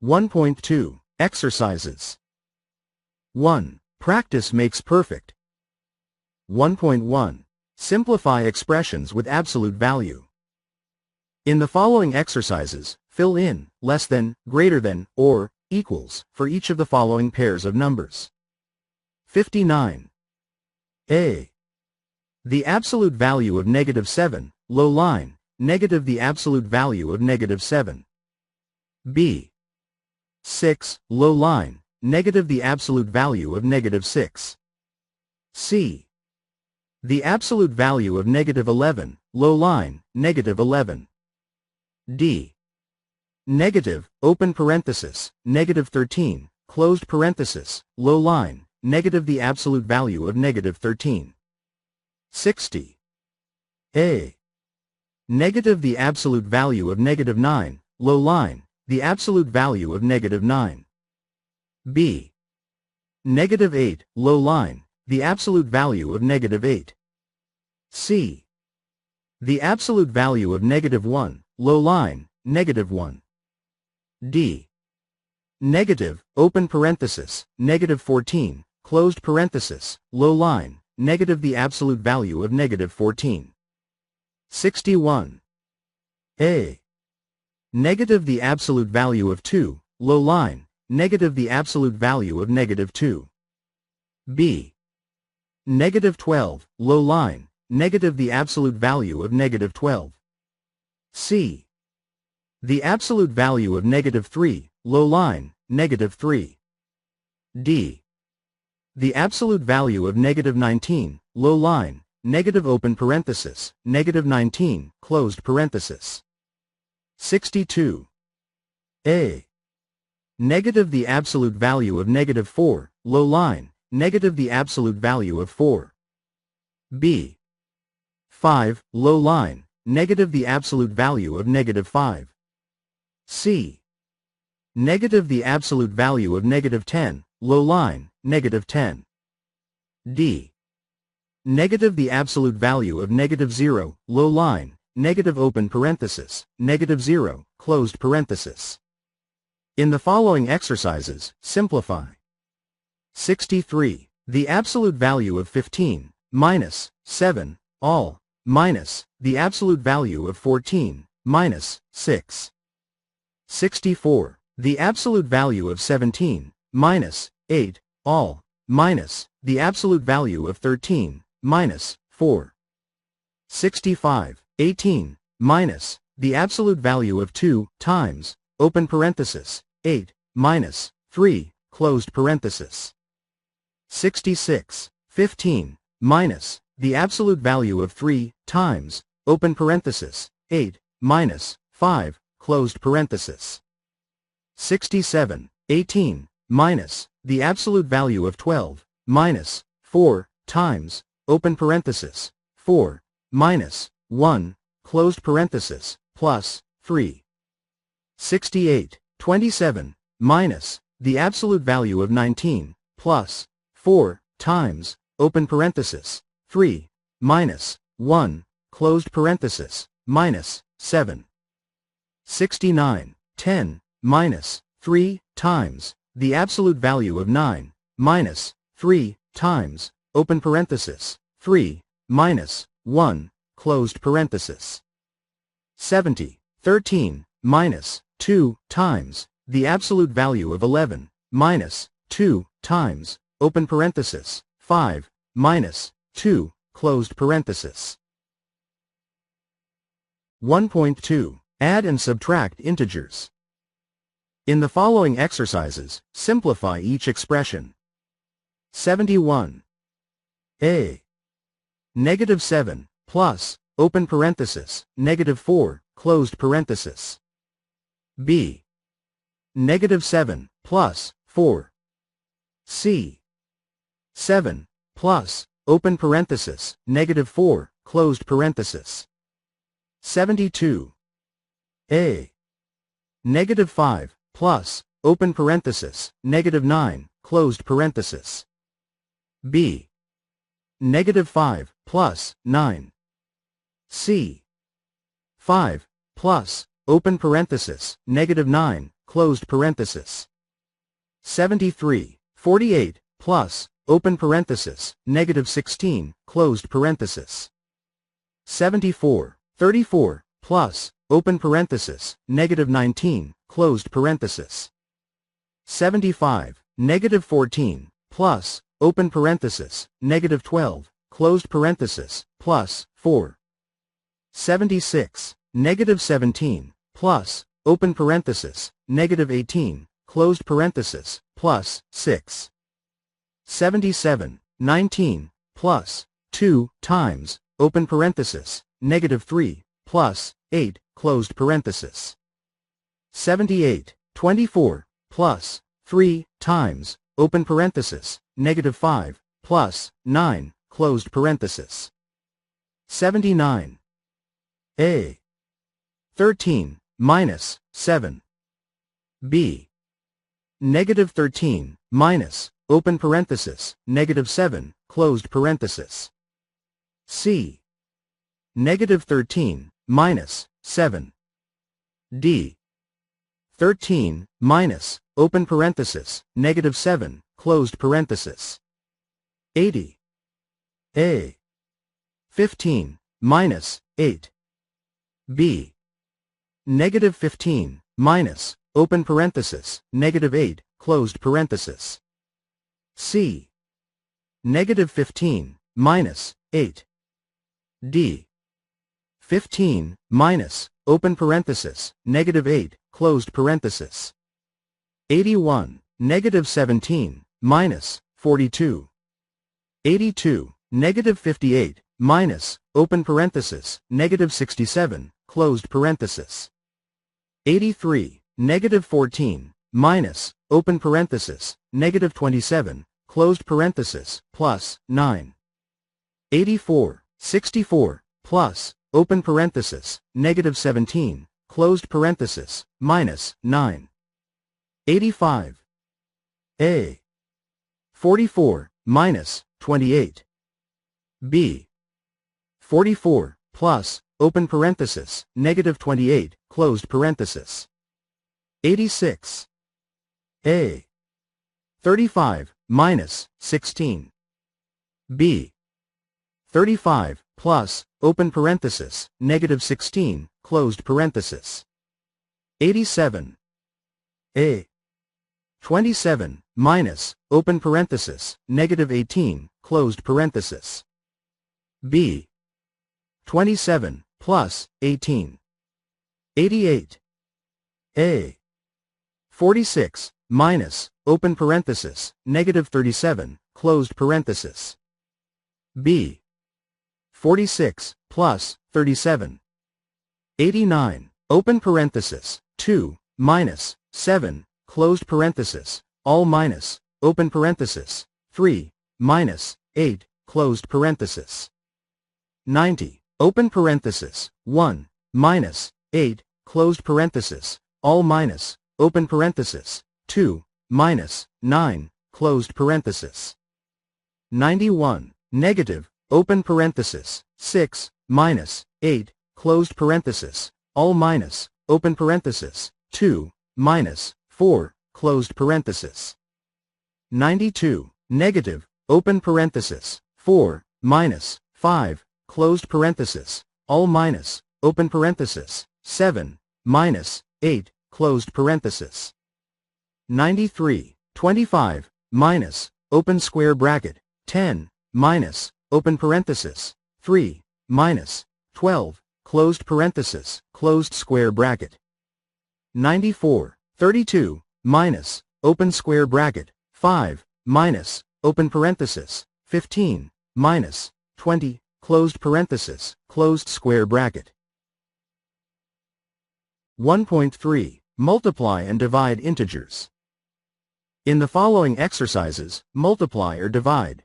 1.2 Exercises. 1. Practice makes perfect. 1.1 Simplify expressions with absolute value. In the following exercises, fill in less than, greater than, or equals for each of the following pairs of numbers. 59. A. The absolute value of -7, low line, negative the absolute value of -7. B. 6, low line, negative the absolute value of -6. C. The absolute value of -11, low line, -11. D. Negative, open parenthesis, -13, closed parenthesis, low line, negative the absolute value of -13. 60. A. Negative the absolute value of -9, low line, the absolute value of -9. B. -8, low line, the absolute value of -8. C. The absolute value of -1, low line, -1. D. Negative, open parenthesis, -14, closed parenthesis, low line, negative the absolute value of -14. 61. A. Negative the absolute value of 2, low line, negative the absolute value of -2. B. -12, low line, negative the absolute value of -12. C. The absolute value of -3, low line, -3. D. The absolute value of -19, low line, negative open parenthesis, -19, closed parenthesis. 62. A. Negative the absolute value of -4, low line, negative the absolute value of 4. B. 5, low line, negative the absolute value of -5. C. Negative the absolute value of -10, low line, -10. D. Negative the absolute value of -0, low line, negative open parenthesis, -0, closed parenthesis. In the following exercises, simplify. 63. The absolute value of 15, minus 7, all, minus the absolute value of 14, minus 6. 64. The absolute value of 17, minus 8, all, minus the absolute value of 13, minus 4. 65. 18, minus the absolute value of 2 times, open parenthesis, 8, minus 3, closed parenthesis. 66. 15, minus the absolute value of 3 times, open parenthesis, 8, minus 5, closed parenthesis. 67. 18, minus the absolute value of 12, minus 4 times, open parenthesis, 4, minus 1, closed parenthesis, plus 3. 68. 27, minus the absolute value of 19, plus 4 times, open parenthesis, 3, minus 1, closed parenthesis, minus 7. 69. 10, minus 3 times, the absolute value of 9, minus 3 times, open parenthesis, 3, minus 1, closed parenthesis. 70. 13, minus 2 times, the absolute value of 11, minus 2 times, open parenthesis, 5, minus 2, closed parenthesis. 1.2. Add and subtract integers. In the following exercises, simplify each expression. 71. A. -7, plus, open parenthesis, -4, closed parenthesis. B. -7, plus, 4. C. 7, plus, open parenthesis, -4, closed parenthesis. 72. A. -5, plus, open parenthesis, -9, closed parenthesis. B. -5, plus, 9. C. 5, plus, open parenthesis, -9, closed parenthesis. 73, 48, plus, open parenthesis, negative 16, closed parenthesis. 74, 34, plus, open parenthesis, negative 19, closed parenthesis. 75, negative 14, plus, open parenthesis, negative 12, closed parenthesis, plus, 4. 76, negative 17, plus, open parenthesis, negative 18, closed parenthesis, plus, 6. 77, 19, plus, 2, times, open parenthesis, negative 3, plus, 8, closed parenthesis. 78, 24, plus, 3, times, open parenthesis, negative 5, plus, 9, closed parenthesis. 79. A. 13, minus, 7. B. Negative 13, minus, open parenthesis, negative 7, closed parenthesis. C. Negative 13, minus, 7. D. 13, minus, open parenthesis, negative 7, closed parenthesis. 80. A. 15, minus, 8. B. Negative 15, minus, open parenthesis, negative 8, closed parenthesis. C. Negative 15, minus, 8. D. 15, minus, open parenthesis, negative 8, closed parenthesis. 81, negative 17, minus, 42. 82, negative 58, minus, open parenthesis, negative 67, closed parenthesis. 83, negative 14, minus, open parenthesis, negative 27, closed parenthesis, plus, 9. 84, 64, plus, open parenthesis, negative 17, closed parenthesis, minus, 9. 85. A. 44, minus, 28. B. 44, plus, open parenthesis, negative 28, closed parenthesis. 86. A. 35, minus, 16. B. 35, plus, open parenthesis, negative 16, closed parenthesis. 87. A. 27, minus, open parenthesis, negative 18, closed parenthesis. B. 27, plus, 18. 88. A. 46, minus, open parenthesis, negative 37, closed parenthesis. B. 46, plus, 37. 89, open parenthesis, 2, minus, 7, closed parenthesis, all minus, open parenthesis, 3, minus, 8, closed parenthesis. 90, open parenthesis, 1, minus, 8, closed parenthesis, all minus, open parenthesis, 2, minus, 9, closed parenthesis. 91, negative, open parenthesis, 6, minus, 8, closed parenthesis, all minus, open parenthesis, 2, minus, 4, closed parenthesis. 92, negative, open parenthesis, 4, minus, 5, closed parenthesis, all minus, open parenthesis, 7, minus, 8, closed parenthesis. 93, 25, minus, open square bracket, 10, minus, open parenthesis, 3, minus, 12, closed parenthesis, closed square bracket. 94, 32, minus, open square bracket, 5, minus, open parenthesis, 15, minus, 20, closed parenthesis, closed square bracket. 1.3. Multiply and divide integers. In the following exercises, multiply or divide.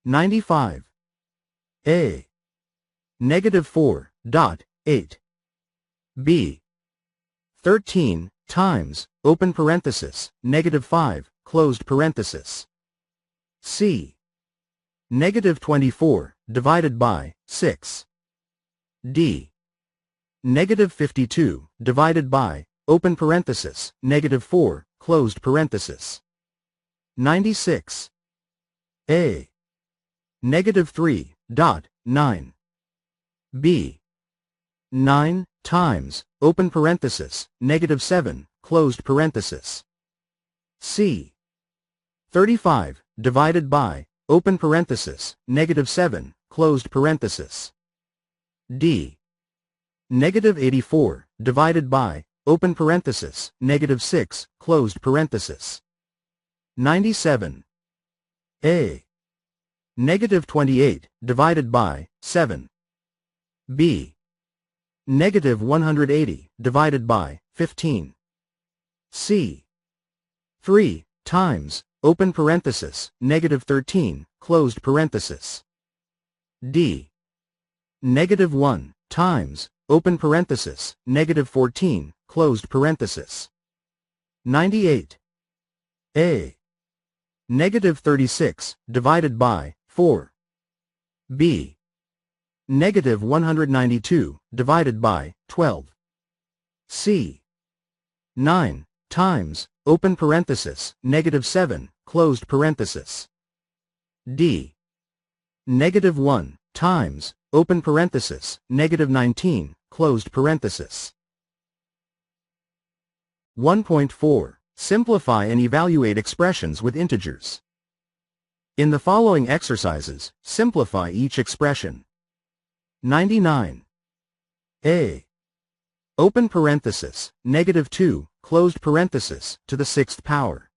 95. A. Negative 4, dot, 8. B. 13, times, open parenthesis, negative 5, closed parenthesis. C. Negative 24, divided by, 6. D. Negative 52, divided by, open parenthesis, -4, closed parenthesis. 96. A. -3, 9. B. 9 times, open parenthesis, -7, closed parenthesis. C. 35, divided by, open parenthesis, -7, closed parenthesis. D. -84, divided by, open parenthesis, -6, closed parenthesis. 97. A. -28, divided by, 7. B. -180, divided by, 15. C. 3 times, open parenthesis, -13, closed parenthesis. D. -1 times, open parenthesis, -14, closed parenthesis. 98. A. -36, divided by, 4. B. -192, divided by, 12. C. 9 times, open parenthesis, -7, closed parenthesis. D. -1 times, open parenthesis, -19, closed parenthesis. 1.4. Simplify and evaluate expressions with integers. In the following exercises, simplify each expression. 99. A. Open parenthesis, -2, closed parenthesis, to the 6th power.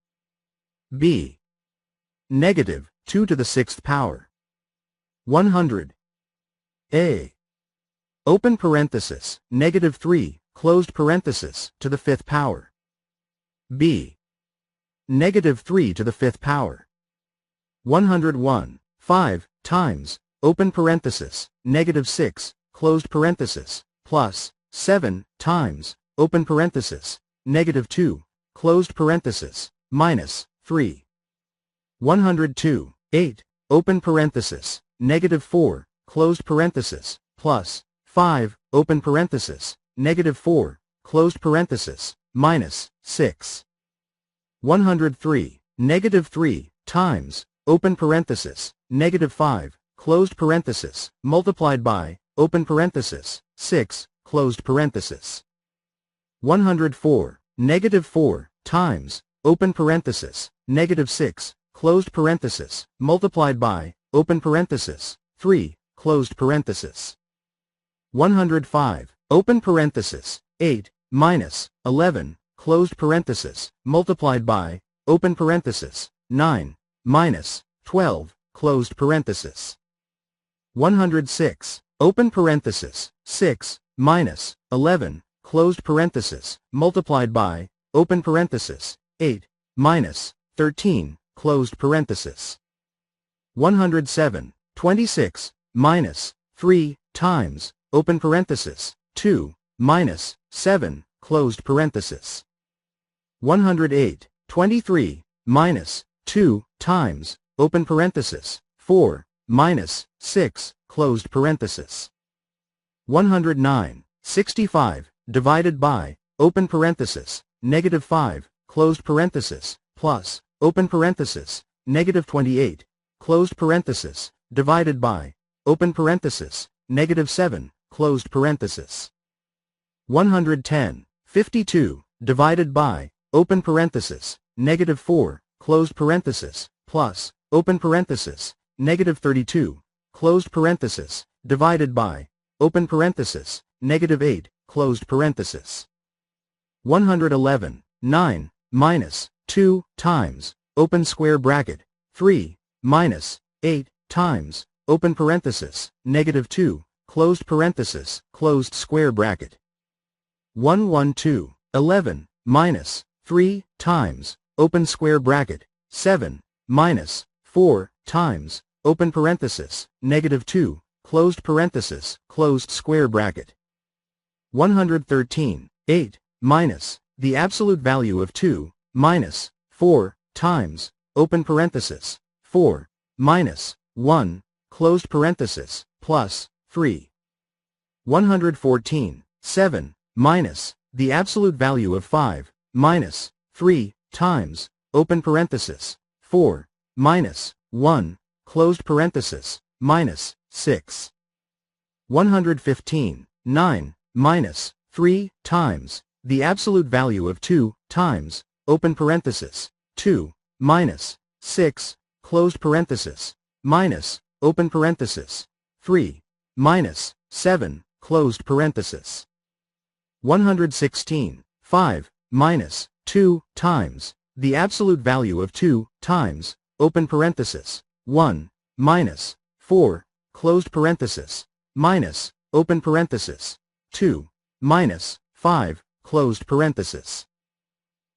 B. -2 to the 6th power. 100. A. Open parenthesis, -3, closed parenthesis, to the 5th power. B. -3 to the 5th power. 101. 5 times, open parenthesis, -6, closed parenthesis, plus, 7 times, open parenthesis, -2, closed parenthesis, minus, 3. 102. 8, open parenthesis, -4, closed parenthesis, plus, 5, open parenthesis, -4, closed parenthesis, minus, 6. 103. -3 times, open parenthesis, -5, closed parenthesis, multiplied by, open parenthesis, 6, closed parenthesis. 104. -4 times, open parenthesis, -6, closed parenthesis, multiplied by, open parenthesis, 3, closed parenthesis. 105. Open parenthesis, 8, minus, 11, closed parenthesis, multiplied by, open parenthesis, 9, minus, 12, closed parenthesis. 106. Open parenthesis, 6, minus, 11, closed parenthesis, multiplied by, open parenthesis, 8, minus, 13, closed parenthesis. 107. 26, minus, 3, times, open parenthesis, 2, minus, 7, closed parenthesis. 108. 23, minus, 2, times, open parenthesis, 4, minus, 6, closed parenthesis. 109. 65, divided by, open parenthesis, -5, closed parenthesis, plus, open parenthesis, -28, closed parenthesis, divided by, open parenthesis, -7, closed parenthesis. 110. 52, divided by, open parenthesis, -4, closed parenthesis, plus, open parenthesis, -32, closed parenthesis, divided by, open parenthesis, -8, closed parenthesis. 111. 9, minus, 2, times, open square bracket, 3, minus, 8, times, open parenthesis, -2, closed parenthesis, closed square bracket. 112. 11, minus, 3, times, open square bracket, 7, minus, 4, times, open parenthesis, -2, closed parenthesis, closed square bracket. 113. 8, minus, the absolute value of 2, minus, 4, times, open parenthesis, 4, minus, 1, closed parenthesis, plus, 3. 114. 7, minus, the absolute value of 5 minus 3 times, open parenthesis, 4 minus 1, closed parenthesis, minus 6. 115, 9 minus 3 times, the absolute value of 2 times, open parenthesis, 2 minus 6, closed parenthesis, minus, open parenthesis, 3 minus 7, closed parenthesis. 116, 5 minus 2 times, the absolute value of 2 times, open parenthesis, 1 minus 4, closed parenthesis, minus, open parenthesis, 2 minus 5, closed parenthesis.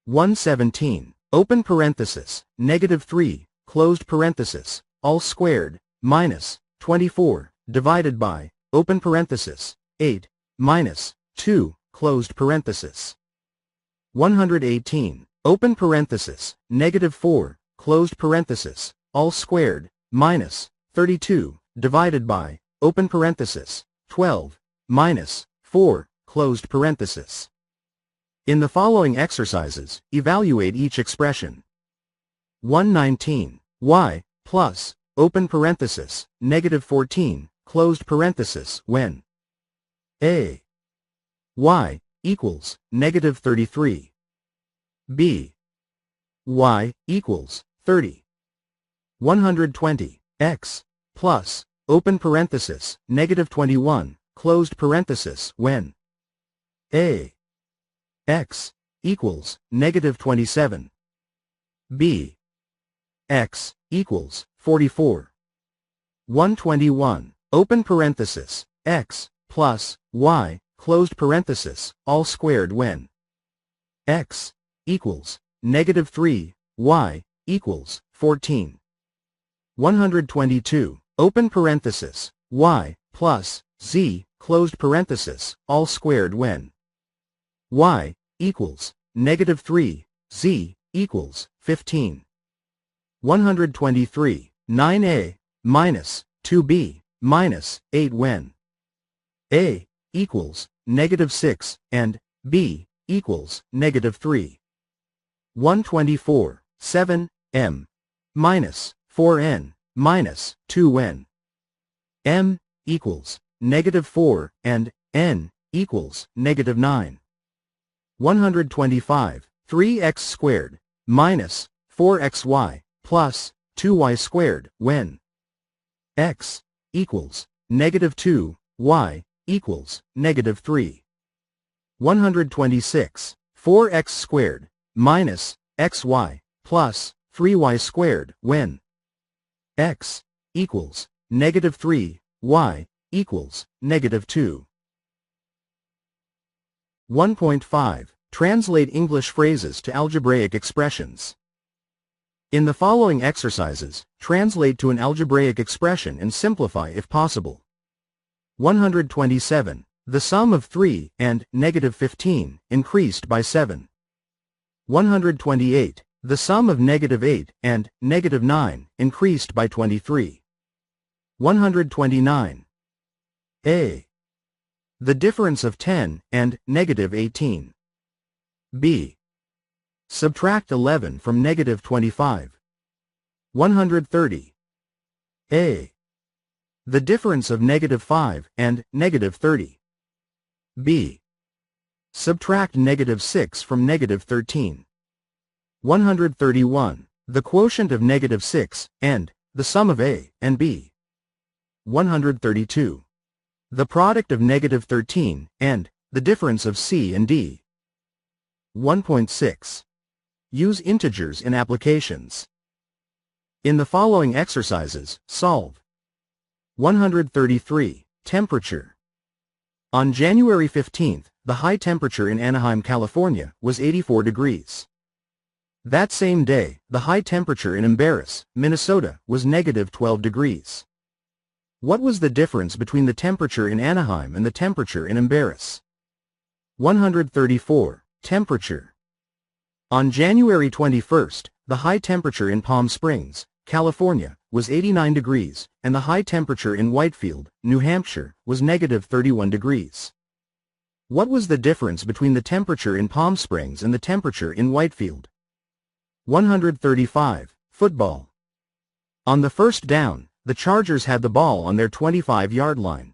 117, open parenthesis, negative 3, closed parenthesis, all squared, minus 24, divided by, open parenthesis, 8, minus 2, closed parenthesis. 118, open parenthesis, negative 4, closed parenthesis, all squared, minus 32, divided by, open parenthesis, 12, minus 4, closed parenthesis. In the following exercises, evaluate each expression. 119, y, plus, open parenthesis, negative 14, closed parenthesis, when a, y, equals, negative 33. b, y, equals, 30. 120, x, plus, open parenthesis, negative 21, closed parenthesis, when a, x, equals, negative 27. b, x, equals, 44. 121, open parenthesis, x, plus, y, closed parenthesis, all squared when x, equals, negative 3, y, equals, 14. 122, open parenthesis, y, plus, z, closed parenthesis, all squared when y, equals, negative 3, z, equals, 15. 123, 9a, minus, 2b, minus, 8 when a, equals, negative 6, and b, equals, negative 3. 124, 7m, minus, 4n, minus, 2 when m, equals, negative 4, and n, equals, negative 9. 125, 3x squared, minus, 4xy, plus, 2y squared, when x, equals, negative 2, y, equals, negative 3. 126, 4x squared, minus, xy, plus, 3y squared, when x, equals, negative 3, y, equals, negative 2. 1.5. Translate English phrases to algebraic expressions. In the following exercises, translate to an algebraic expression and simplify if possible. 127. The sum of 3 and negative 15 increased by 7. 128. The sum of negative 8 and negative 9 increased by 23. 129. A. The difference of 10 and negative 18. B. Subtract 11 from negative 25. 130. A. The difference of negative 5 and negative 30. B. Subtract negative 6 from negative 13. 131. The quotient of negative 6 and the sum of A and B. 132. The product of negative 13 and the difference of C and D. 1.6. Use integers in applications. In the following exercises, solve. 133. Temperature. On January 15th, the high temperature in Anaheim, California, was 84 degrees. That same day, the high temperature in Embarrass, Minnesota, was negative 12 degrees. What was the difference between the temperature in Anaheim and the temperature in Embarrass? 134. Temperature. On January 21st, the high temperature in Palm Springs, California, was 89 degrees, and the high temperature in Whitefield, New Hampshire, was negative 31 degrees. What was the difference between the temperature in Palm Springs and the temperature in Whitefield? 135. Football. On the first down, the Chargers had the ball on their 25-yard line.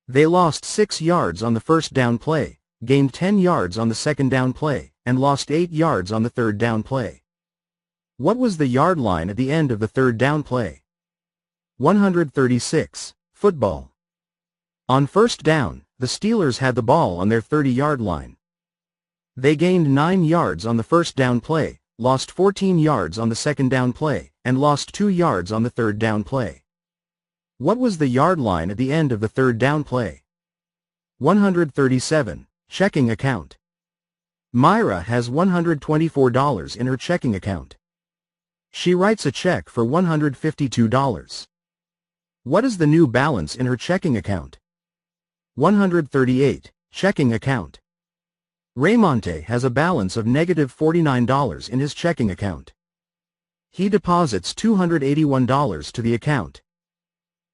They lost 6 yards on the first down play, gained 10 yards on the second down play, and lost 8 yards on the third down play. What was the yard line at the end of the third down play? 136. Football. On first down, the Steelers had the ball on their 30-yard line. They gained 9 yards on the first down play, lost 14 yards on the second down play, and lost 2 yards on the third down play. What was the yard line at the end of the third down play? 137. Checking account. Myra has $124 in her checking account. She writes a check for $152. What is the new balance in her checking account? 138. Checking account. Raymonte has a balance of -$49 in his checking account. He deposits $281 to the account.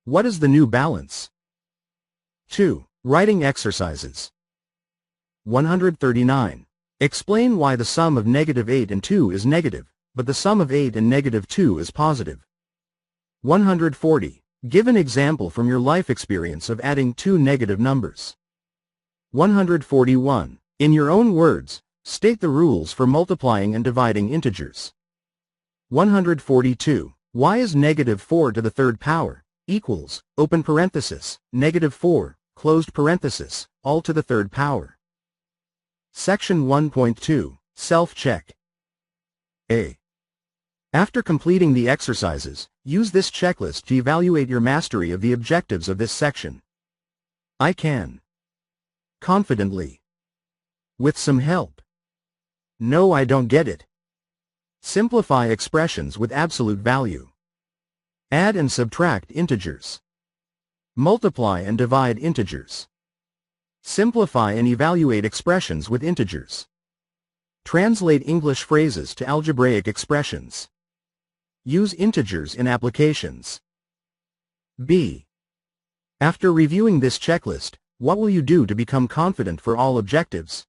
What is the new balance? 2. Writing exercises. 139. Explain why the sum of -8 and 2 is negative, but the sum of 8 and -2 is positive. 140. Give an example from your life experience of adding two negative numbers. 141. In your own words, state the rules for multiplying and dividing integers. 142. Why is -4 to the third power equals, open parenthesis, -4, closed parenthesis, all to the third power? Section 1.2, Self-check. A. After completing the exercises, use this checklist to evaluate your mastery of the objectives of this section. I can. Confidently. With some help. No, I don't get it. Simplify expressions with absolute value. Add and subtract integers. Multiply and divide integers. Simplify and evaluate expressions with integers. Translate English phrases to algebraic expressions. Use integers in applications. B. After reviewing this checklist, what will you do to become confident for all objectives?